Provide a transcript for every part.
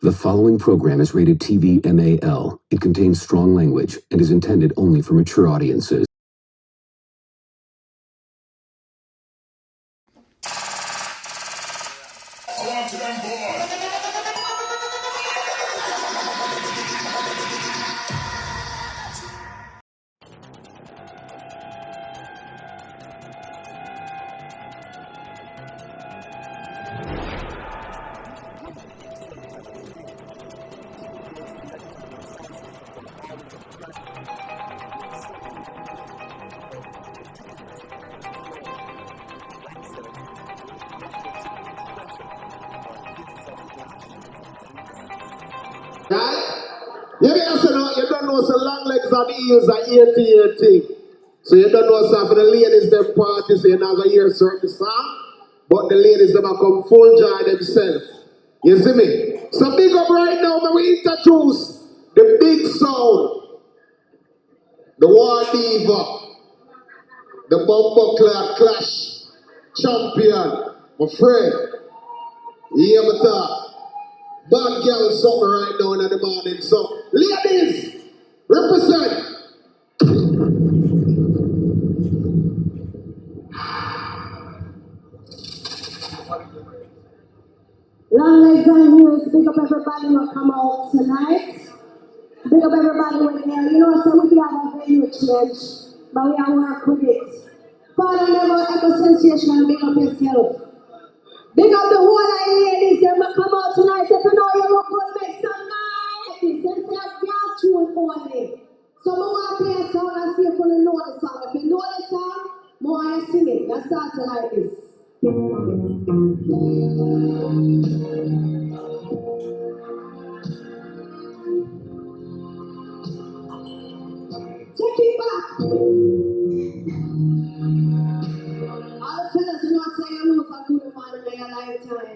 The following program is rated TV MAL. It contains strong language and is intended only for mature audiences. You don't know so long legs and heels are 80. So you don't know so for the ladies them party, so you're not gonna hear certain song, but the ladies them are come full joy themselves. You see me? So big up right now, when we introduce the big sound, the war diva, the bumper clash champion, my friend. You hear me talk? Bad girl something right now in the morning. So, ladies, represent. Long legs and heels, big up everybody who come out tonight. Big up everybody who here. You know, so we have a venue change, but we are work with it. Father never ever sensational, big up yourself. Big up the whole of the ladies, they will come out tonight. If you know you look good, make some noise. Since they have your tune only. So we want to play a song and see if you know the song. If you know the song, more I sing it. Let's start it like this. Take it back. All the fellas who are saying you know for good man in your lifetime.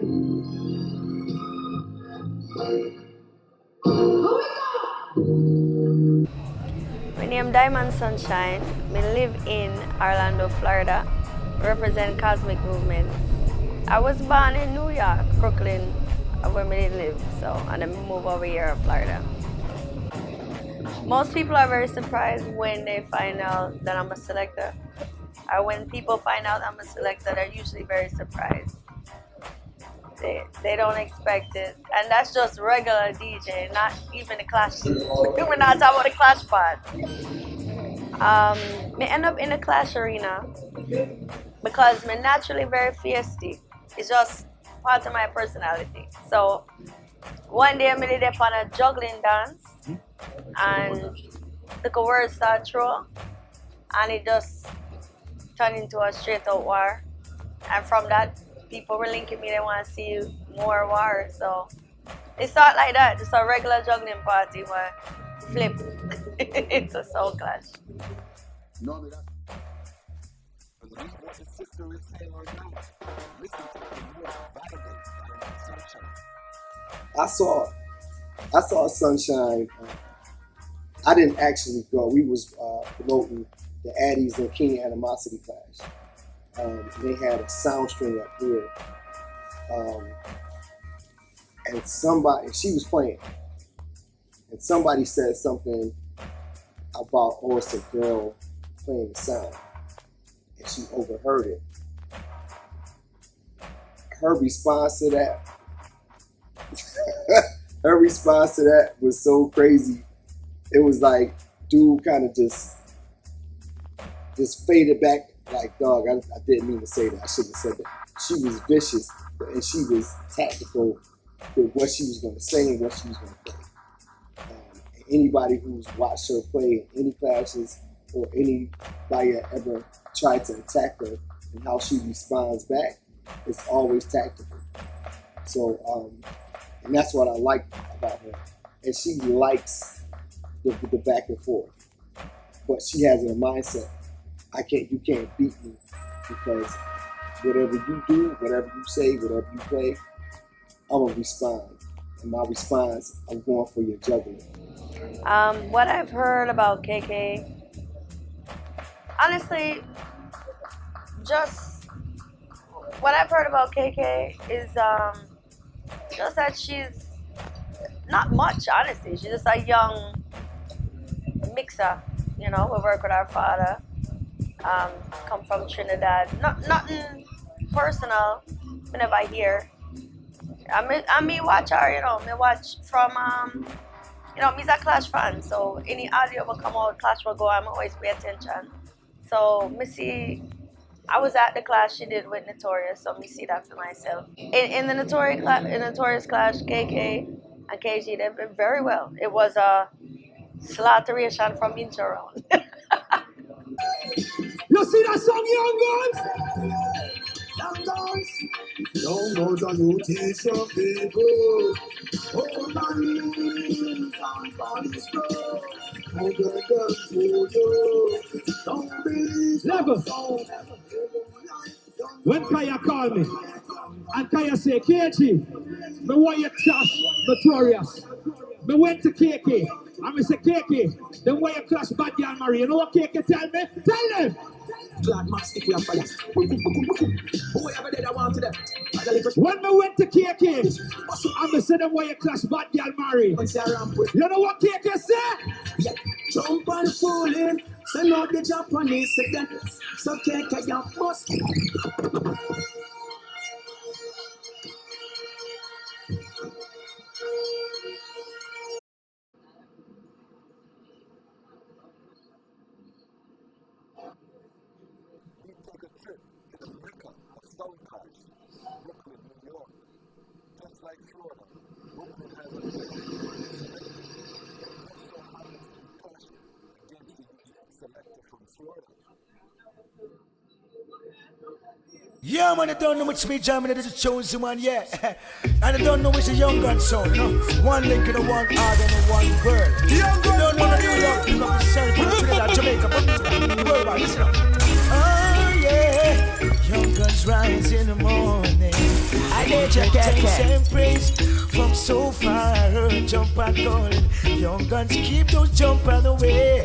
Here we go. My name is Diamond Sunshine. I live in Orlando, Florida. Represent Kosmik Movement. I was born in New York, Brooklyn, where I did live. And then moved over here to Florida. Most people are very surprised when they find out that I'm a selector. Or when people find out I'm a selector, they're usually very surprised. They don't expect it. And that's just regular DJ, not even the clash. We're not talking about the clash part. Me end up in the clash arena because I'm naturally very feisty. It's just part of my personality. So one day I did up on a juggling dance and the words start through and it just turned into a straight out war. And from that, people were linking me, they want to see more war. So it started like that, just a regular juggling party where flip into a soul clash. I saw Sunshine. I didn't actually go. We was promoting the Addies and King Animosity Clash. They had a sound string up here. And she was playing. And somebody said something about, oh, it's a girl playing the sound. And she overheard it. Her response to that, was so crazy. It was like, dude kind of just faded back like, dog, I didn't mean to say that. I shouldn't have said that. She was vicious and she was tactical with what she was going to say and what she was going to play. Anybody who's watched her play in any clashes or anybody that ever tried to attack her and how she responds back, it's always tactical. So, and that's what I like about her. And she likes the back and forth. But she has a mindset. You can't beat me because whatever you do, whatever you say, whatever you play, I'm gonna respond. And my response, I'm going for your juggling. What I've heard about KK, honestly, just what I've heard about KK is just that she's not much, honestly. She's just a young mixer. You know, we work with our father. Come from Trinidad. Nothing personal. Whenever I hear, I me watch her. You know, me watch from you know, me's a Clash fan. So any audio will come out, Clash will go. I'm always pay attention. So me see. I was at the clash she did with Notorious, so me see that for myself. In the Notorious clash, KK and KG, they've been very well. It was a slaughteration from inch around. You see that song, Young Gunz? Young Gunz. Young Gunz a new t-shirt, people. Oh, man, can't find his flow. Oh, girl, for you. Don't believe Level. When Kaya call me, and Kaya say, KG, me want you clash Notorious. Me went to KK, and me say, KK, then why you clash Bad Girl Marie? You know what KK tell me? Tell them! Glad man stick with fire. Whoever did I want to them. When me went to KK, and me said them why you clash Bad Girl Marie. You know what KK say? Yeah. Jump and fall in. Send out the Japanese again. So KK you must. Yeah, man, I don't know which me jamming, this is chosen one, yeah. And I don't know which is Yung Gunz Sound, you know. One link in the one heart and the one girl. Yung Gunz don't know the New York, you know, yourself, Trinidad, Jamaica, but worldwide, listen up. Oh, yeah, Yung Gunz rise in the morning. I let you thanks and praise from so far, jump and calling. Yung Gunz keep those jumping away.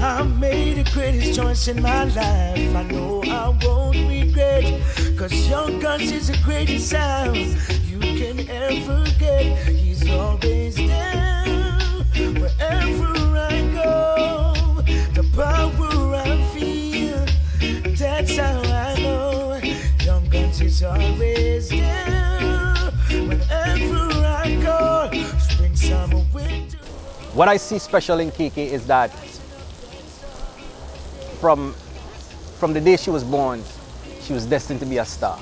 I made the greatest choice in my life. I know I won't regret, cause Yung Gunz is the greatest sound you can ever get. He's always there, wherever I go. The power I feel, that's how I know. Yung Gunz is always there, wherever I go. Spring, summer, winter. What I see special in Kiki is that from the day she was born, she was destined to be a star.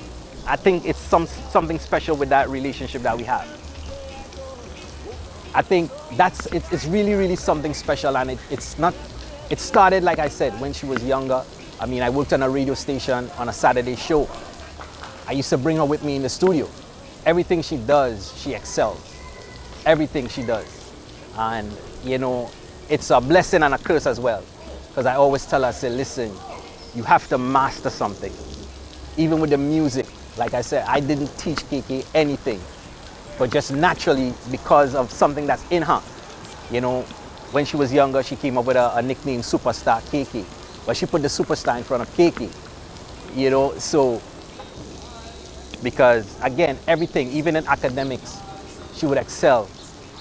I think it's something special with that relationship that we have. I think it's really, really something special, and it started, like I said, when she was younger. I mean, I worked on a radio station on a Saturday show. I used to bring her with me in the studio. Everything she does, she excels. Everything she does. And, you know, it's a blessing and a curse as well. Because I always tell her, I say, listen, you have to master something. Even with the music, like I said, I didn't teach Kiki anything, but just naturally because of something that's in her. You know, when she was younger, she came up with a nickname, Superstar Kiki. But she put the superstar in front of Kiki. You know, so, because again, everything, even in academics, she would excel.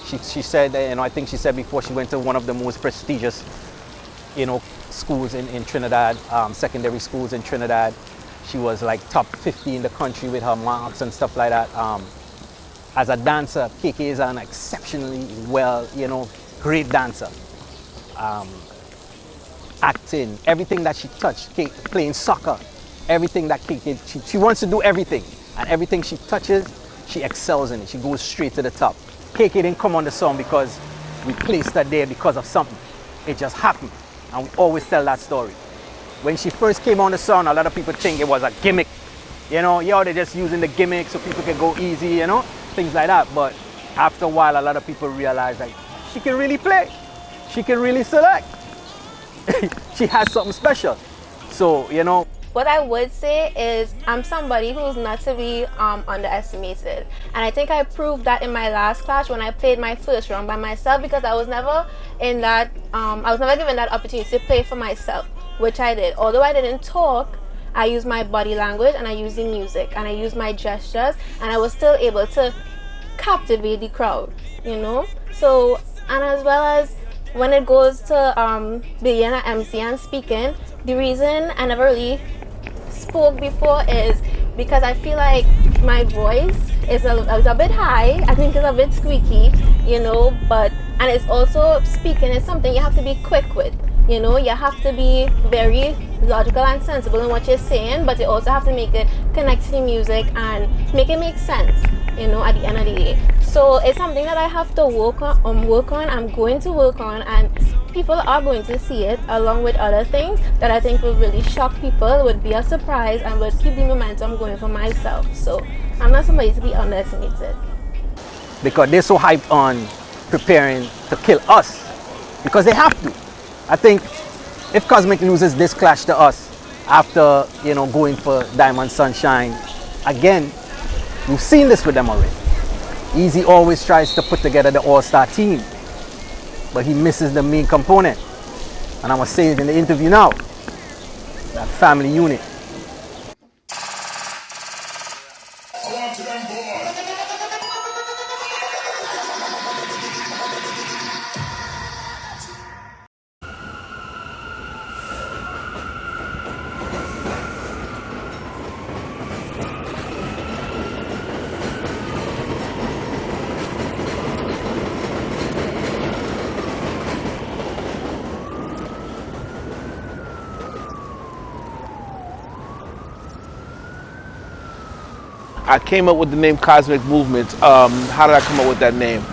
She said, you know, I think she said before, she went to one of the most prestigious, you know, schools in Trinidad, secondary schools in Trinidad. She was like top 50 in the country with her marks and stuff like that. As a dancer, Kiki is an exceptionally well, you know, great dancer. Acting, everything that she touched, playing soccer, everything that Kiki, she wants to do everything. And everything she touches, she excels in it. She goes straight to the top. Kiki didn't come on the song because we placed her there because of something. It just happened. And we always tell that story. When she first came on the song, a lot of people think it was a gimmick. You know, they're just using the gimmick so people can go easy, you know, things like that. But after a while, a lot of people realize that she can really play. She can really select. She has something special. So, you know. What I would say is I'm somebody who's not to be underestimated. And I think I proved that in my last clash when I played my first round by myself, because I was never in that, I was never given that opportunity to play for myself, which I did. Although I didn't talk, I used my body language and I used the music and I used my gestures, and I was still able to captivate the crowd, you know. So, and as well as when it goes to being an MC and speaking, the reason I never really spoke before is because I feel like my voice is a bit high. I think it's a bit squeaky, you know, and it's also speaking is something you have to be quick with. You know, you have to be very logical and sensible in what you're saying, but you also have to make it connect to the music and make it make sense, you know, at the end of the day. So it's something that I have to work on, I'm going to work on, and people are going to see it along with other things that I think will really shock people, would be a surprise, and would keep the momentum going for myself. So I'm not somebody to be underestimated. Because they're so hyped on preparing to kill us, because they have to. I think if Kosmik loses this clash to us after, you know, going for Diamond Sunshine, again, we've seen this with them already. Easy always tries to put together the all-star team, but he misses the main component. And I'm gonna say it in the interview now, that family unit. I came up with the name Kosmik Movements. How did I come up with that name?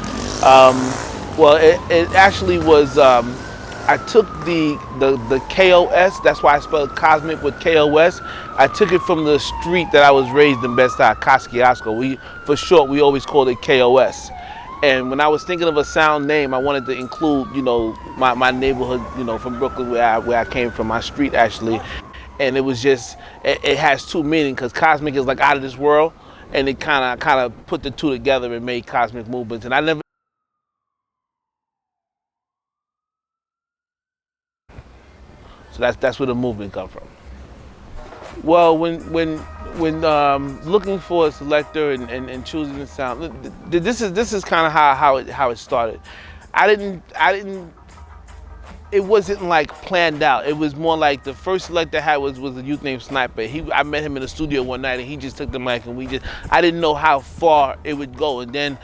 Well, it actually was, I took the KOS, that's why I spelled Kosmik with KOS. I took it from the street that I was raised in Bed-Stuy, Kosciuszko. For short, we always called it KOS. And when I was thinking of a sound name, I wanted to include, you know, my neighborhood, you know, from Brooklyn, where I came from, my street actually. And it was just, it has two meanings, because Kosmik is like out of this world, and it kind of put the two together and made Kosmik Movements. And I never. So that's where the movement come from. Well, when looking for a selector and choosing the sound, this is kind of how it started. I didn't. It wasn't like planned out. It was more like the first selector I had was a youth named Sniper. I met him in the studio one night and he just took the mic and I didn't know how far it would go. And then,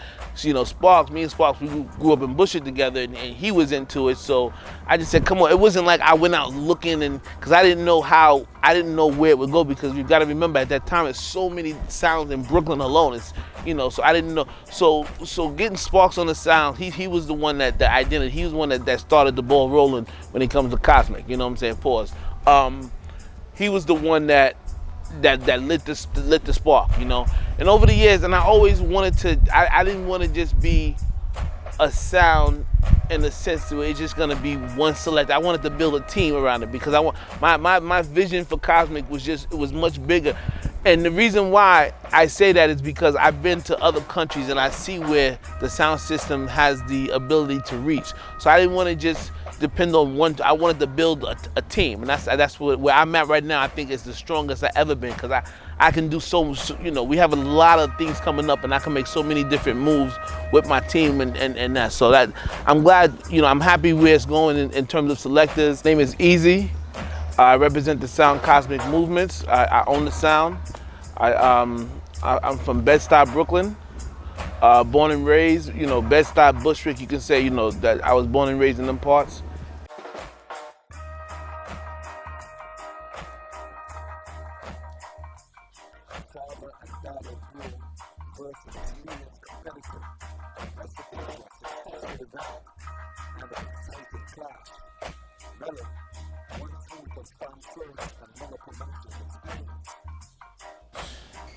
you know, me and Sparks, we grew up in Bushwick together and he was into it. So I just said, come on. It wasn't like I went out looking because I didn't know where it would go, because you've got to remember at that time, there's so many sounds in Brooklyn alone. It's, you know, so I didn't know. So getting Sparks on the sound, he was the one that identity. He was the one that started the ball rolling when it comes to Kosmik. You know what I'm saying? Pause. He was the one that lit the spark. You know. And over the years, and I always wanted to. I didn't want to just be a sound in the sense that it's just gonna be one select. I wanted to build a team around it, because I want my vision for Kosmik was much bigger. And the reason why I say that is because I've been to other countries and I see where the sound system has the ability to reach. So I didn't want to just depend on one. I wanted to build a team, and that's where I'm at right now. I think it's the strongest I've ever been, because I can do so, you know, we have a lot of things coming up and I can make so many different moves with my team and that. So that I'm glad, you know, I'm happy where it's going in terms of selectors. His name is Easy. I represent the sound Kosmik Movements. I own the sound. I'm from Bed-Stuy, Brooklyn. Born and raised, you know, Bed-Stuy, Bushwick, you can say, you know, that I was born and raised in them parts.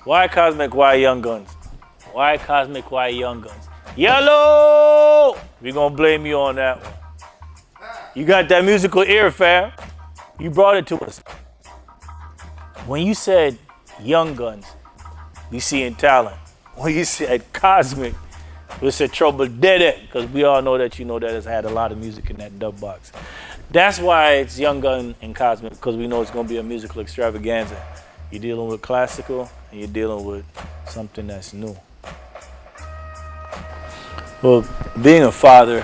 Why Kosmik, why Yung Gunz? Why Kosmik, why Yung Gunz? Yellow! We're gonna blame you on that one. You got that musical ear, fam. You brought it to us. When you said Yung Gunz, you seeing talent. When you said Kosmik, we said trouble did it, because we all know that you know that has had a lot of music in that dub box. That's why it's Yung Gunz and Kosmik, because we know it's gonna be a musical extravaganza. You're dealing with classical and you're dealing with something that's new. Well, being a father,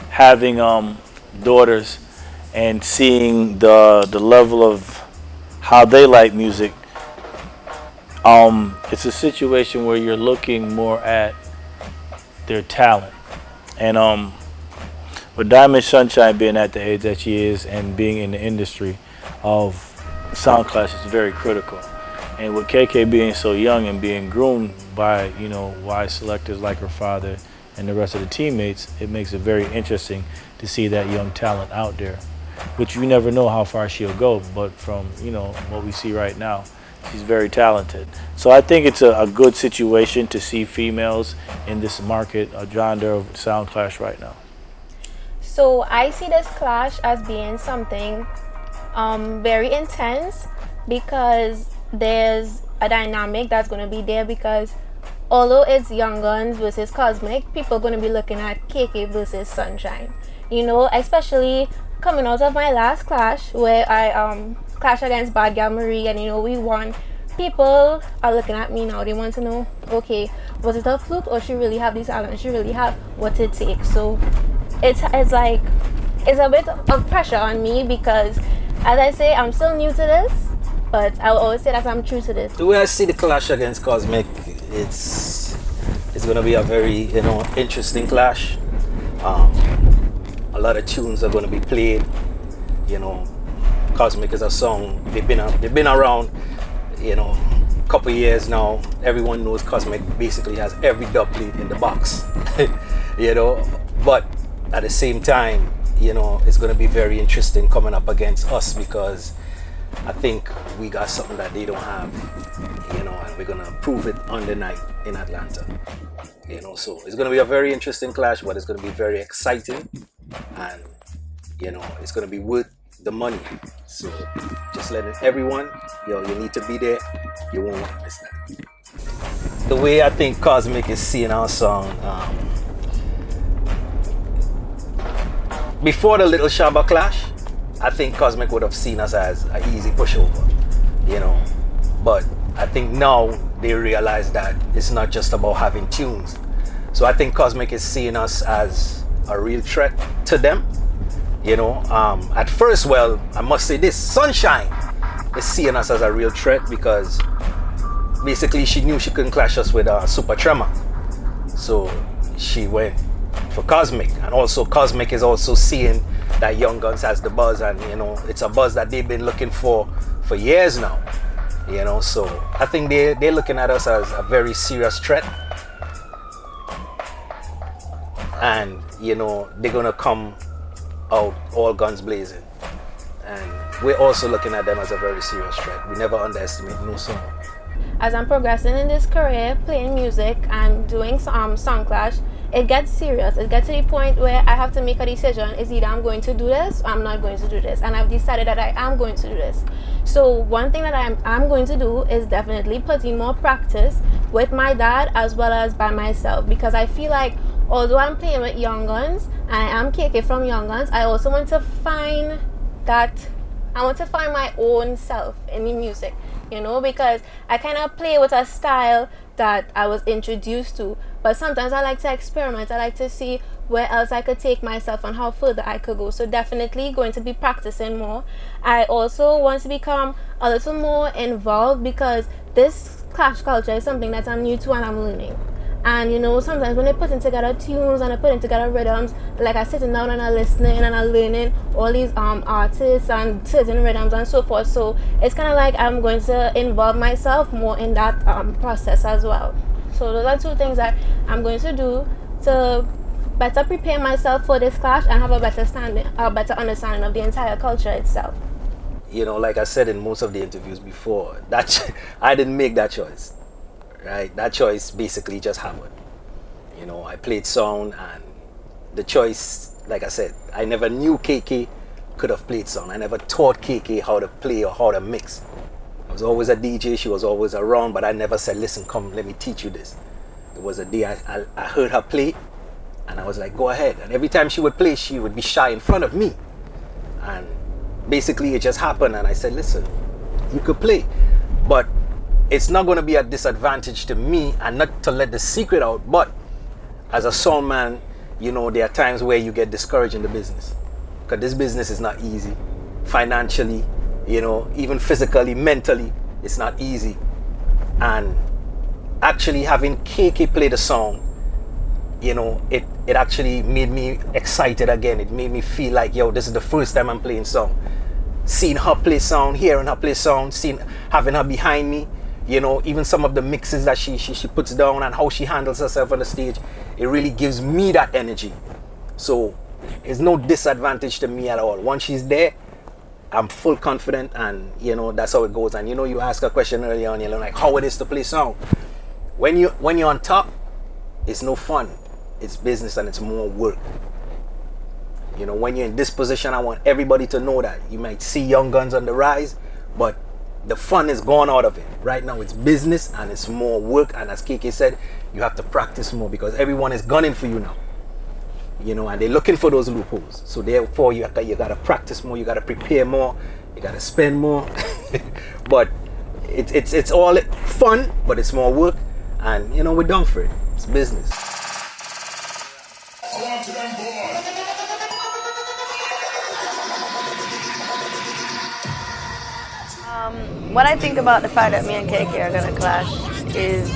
having daughters, and seeing the level of how they like music, it's a situation where you're looking more at their talent. And with Diamond Sunshine being at the age that she is and being in the industry of sound clash is very critical. And with KK being so young and being groomed by, wise selectors like her father and the rest of the teammates, it makes it very interesting to see that young talent out there, which you never know how far she'll go, but from, what we see right now, she's very talented. So I think it's a good situation to see females in this market, a genre of sound clash right now. So I see this clash as being something very intense, because there's a dynamic that's going to be there, because although it's Yung Gunz versus Kosmik, people are going to be looking at KK versus Sunshine. Especially coming out of my last clash where I clashed against Bad Gal Marie and we won. People are looking at me now. They want to know, okay, was it a fluke or she really have these talents? She really have what it takes. So it's a bit of pressure on me, because as I say, I'm still new to this, but I will always say that I'm true to this. The way I see the clash against Kosmik, it's going to be a very interesting clash. A lot of tunes are going to be played. Kosmik is a song they've been around a couple years now. Everyone knows Kosmik basically has every dub plate in the box. But at the same time, it's going to be very interesting coming up against us, because I think we got something that they don't have, and we're going to prove it on the night in Atlanta. So it's going to be a very interesting clash, but it's going to be very exciting, and it's going to be worth the money. So just letting everyone, you need to be there. You won't want to miss that. The way I think Kosmik is seeing our song, before the Little Shaba clash, I think Kosmik would have seen us as an easy pushover, but I think now they realize that it's not just about having tunes. So I think Kosmik is seeing us as a real threat to them. At first, well, I must say this, Sunshine is seeing us as a real threat, because basically she knew she couldn't clash us with Super Tremor. So she went for Kosmik, and also Kosmik is also seeing that Yung Gunz has the buzz, and it's a buzz that they've been looking for years now. So I think they're looking at us as a very serious threat, and they're gonna come out all guns blazing, and we're also looking at them as a very serious threat. We never underestimate no song. As I'm progressing in this career, playing music and doing song clash, it gets serious. It gets to the point where I have to make a decision. Is either I'm going to do this or I'm not going to do this. And I've decided that I am going to do this. So one thing that I'm going to do is definitely put in more practice with my dad as well as by myself. Because I feel like although I'm playing with Yung Gunz and I am KK from Yung Gunz, I also want to find my own self in the music, because I kind of play with a style that I was introduced to, but sometimes I like to experiment. I like to see where else I could take myself and how further I could go. So definitely going to be practicing more. I also want to become a little more involved, because this clash culture is something that I'm new to and I'm learning. And sometimes when they're putting together tunes and they're putting together rhythms, like I'm sitting down and I'm listening and I'm learning all these artists and certain rhythms and so forth. So it's kind of like I'm going to involve myself more in that process as well. So those are two things that I'm going to do to better prepare myself for this clash and have a better understanding of the entire culture itself. Like I said in most of the interviews before, that I didn't make that choice. Right, that choice basically just happened. I played sound, and the choice, like I said, I never knew KK could have played sound. I never taught KK how to play or how to mix. I was always a DJ, she was always around, but I never said, listen, come, let me teach you this. It was a day I heard her play, and I was like, go ahead. And every time she would play, she would be shy in front of me. And basically it just happened, and I said, listen, you could play, but it's not going to be a disadvantage to me, and not to let the secret out, but as a sound man, you know, there are times where you get discouraged in the business. Because this business is not easy. Financially, you know, even physically, mentally, it's not easy. And actually having KK play the song, you know, it actually made me excited again. It made me feel like, yo, this is the first time I'm playing song. Seeing her play sound, hearing her play sound, having her behind me, you know, even some of the mixes that she puts down and how she handles herself on the stage, it really gives me that energy. So it's no disadvantage to me at all. Once she's there, I'm full confident, and you know, that's how it goes. And you know, you asked a question earlier on, you know, like how it is to play sound. When you're on top, it's no fun. It's business and it's more work. You know, when you're in this position, I want everybody to know that. You might see Yung Gunz on the rise, but the fun is gone out of it. Right now it's business and it's more work, and as KK said, you have to practice more because everyone is gunning for you now. You know, and they're looking for those loopholes. So therefore you gotta practice more, you gotta prepare more, you gotta spend more. But it's all fun, but it's more work, and you know, we're done for it. It's business. What I think about the fact that me and KK are gonna clash is,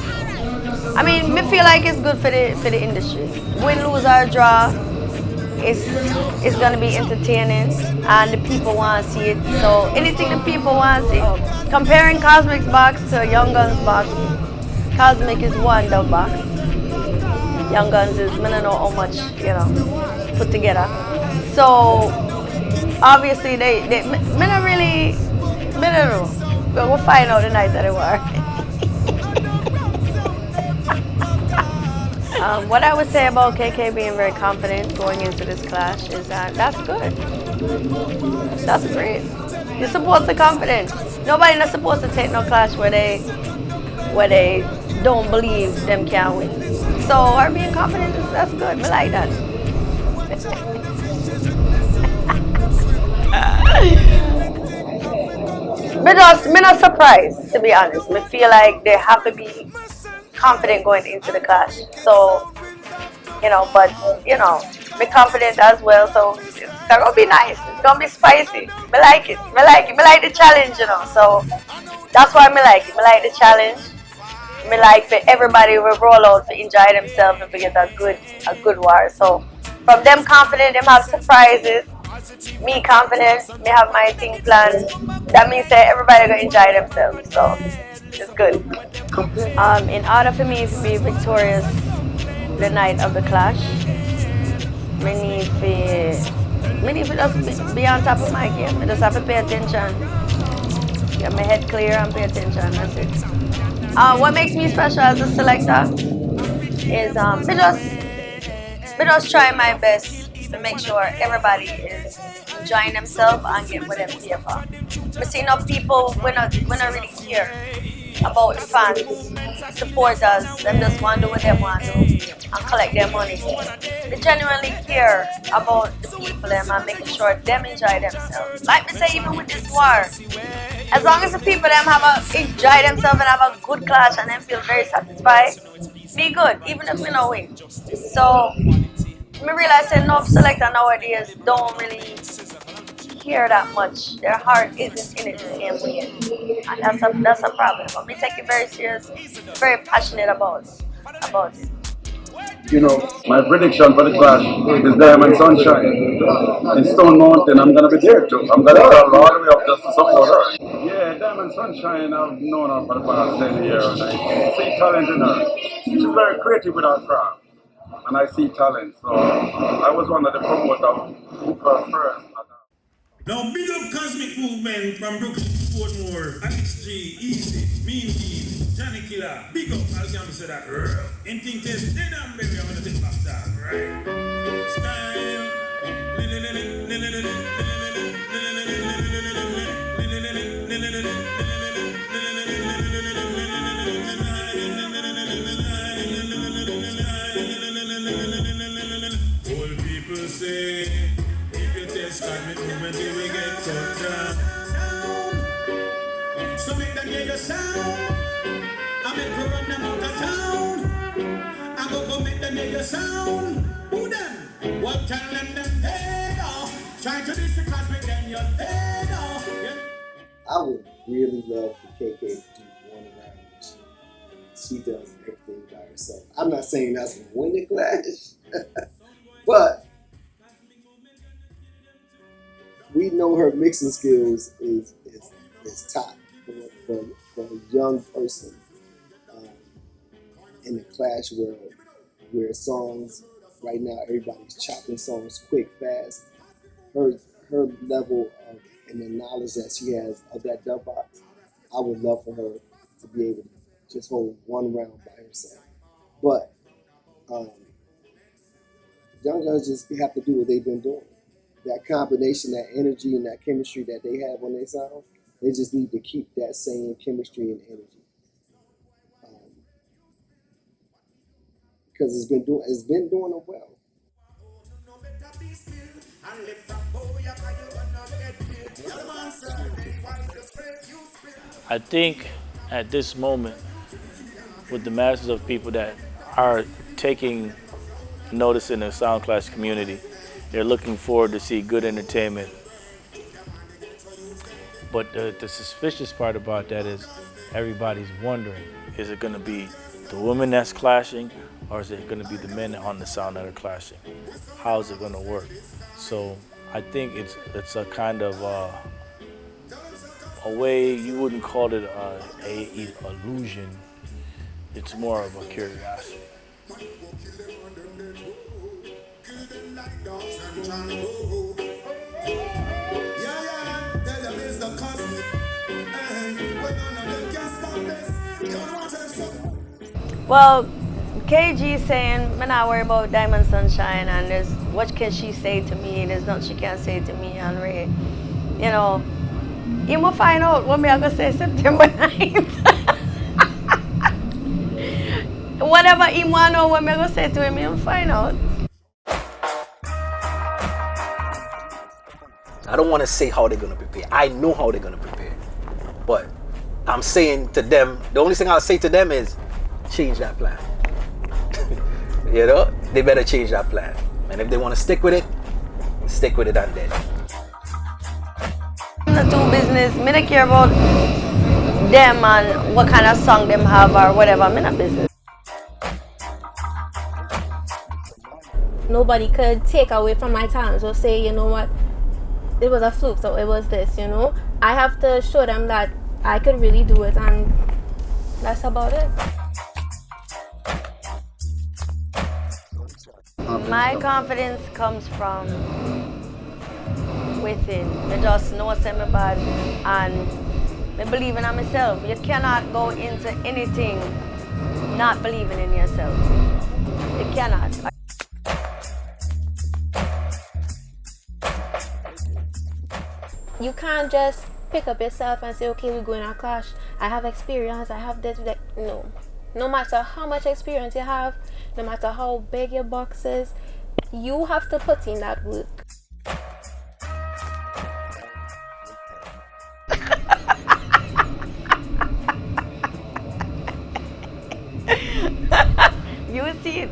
I mean, me feel like it's good for the industry. Win, lose or draw, it's gonna be entertaining, and the people want to see it. So anything the people want to see. Comparing Kosmik's box to Yung Gunz box, Kosmik is one dub box. Yung Gunz is, I don't know how much, you know, put together. So obviously they me not really, me don't know. We'll find out the night that it work. What I would say about KK being very confident going into this clash is that that's good. That's great. You're supposed to be confident. Nobody not supposed to take no clash where they don't believe them can win. So her being confident, that's good. Me like that. Me not surprised, to be honest. Me feel like they have to be confident going into the clash. So, you know, but you know, be confident as well. So it's gonna be nice. It's gonna be spicy. Me like it. Me like it. Me like the challenge, you know. So that's why me like it. Me like the challenge. Me like for everybody will roll out to enjoy themselves and to get a good war. So from them confident, them have surprises. Me confident, me have my thing planned. That means that everybody gonna enjoy themselves. So it's good. In order for me to be victorious the night of the clash, me need to just be on top of my game. I just have to pay attention. Get my head clear and pay attention. That's it. What makes me special as a selector is me just try my best to make sure everybody is enjoying themselves and get what them pay for. We see enough people when not really care about the fans, supporters, them just want to do what they want to do and collect their money. They genuinely care about the people them and making sure them enjoy themselves. Like we say, even with this war, as long as the people them enjoy themselves and have a good clash and them feel very satisfied, be good, even if we don't win. So I realize that enough selectors nowadays don't really care that much. Their heart isn't in it the same way. And that's a problem. But we take it very serious, very passionate about it. You know, my prediction for the clash is Diamond Sunshine. In Stone Mountain, I'm going to be there too. I'm going to travel all the way up just to support her. Yeah, Diamond Sunshine, I've known her for the past 10 years, and I see talent in her. She's very creative with her craft. And I see talent, so I was one of the promoters who got first. Now big up Kosmik Movement from Brooklyn to Portmore, Alex G, Easy, Mean Eve, Johnny Killer, big up, I'll come say that, anything test, then I'm baby, I'm gonna take back that, right? Style, old people say, if you test Kosmik Movement, you will get cut down. So make them hear your sound. I make you run them out of town. I go make them Mello Sound. Who them? What can let them head off? Try to diss the Kosmik, then you're dead off. I would really love for KK to do one around. She does everything by herself. I'm not saying that's a winning clash, but we know her mixing skills is top for a young person in the clash world, where songs right now everybody's chopping songs quick, fast. Her level of and the knowledge that she has of that dub box, I would love for her to be able to just hold one round by herself. But Yung Gunz just have to do what they've been doing. That combination, that energy, and that chemistry that they have when they sound, they just need to keep that same chemistry and energy. Because it's been doing it well. I think at this moment, with the masses of people that are taking notice in the Sound Clash community, they're looking forward to see good entertainment. But the suspicious part about that is everybody's wondering, is it going to be the women that's clashing, or is it going to be the men on the sound that are clashing? How is it going to work? So I think it's a kind of a way, you wouldn't call it a illusion. It's more of a curiosity. Well, KG saying, man, I worry about Diamond Sunshine, and there's what can she say to me? There's nothing she can say to me, and Ray, you know, he will find out what me I gonna say September 9th. Whatever he want to know what me I gonna say to him, he'll find out. I don't want to say how they're going to prepare. I know how they're going to prepare. But I'm saying to them, the only thing I'll say to them is change that plan. You know, they better change that plan. And if they want to stick with it and then. I'm not do business. Me don't care about them and what kind of song them have or whatever. I'm not business. Nobody could take away from my talents or say, you know what, it was a fluke, so it was this, you know. I have to show them that I could really do it, and that's about it. My confidence comes from within. I just know I'm bad and I believe in myself. You cannot go into anything not believing in yourself. You cannot. You can't just pick up yourself and say, okay, we're going to clash. I have experience, I have this, that. No. No matter how much experience you have, no matter how big your box is, you have to put in that work. You will see it.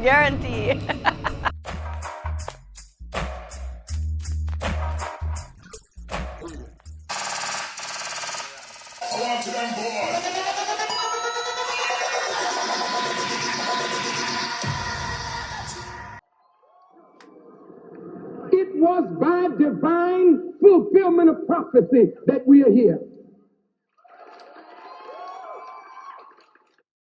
Guarantee. It was by divine fulfillment of prophecy that we are here.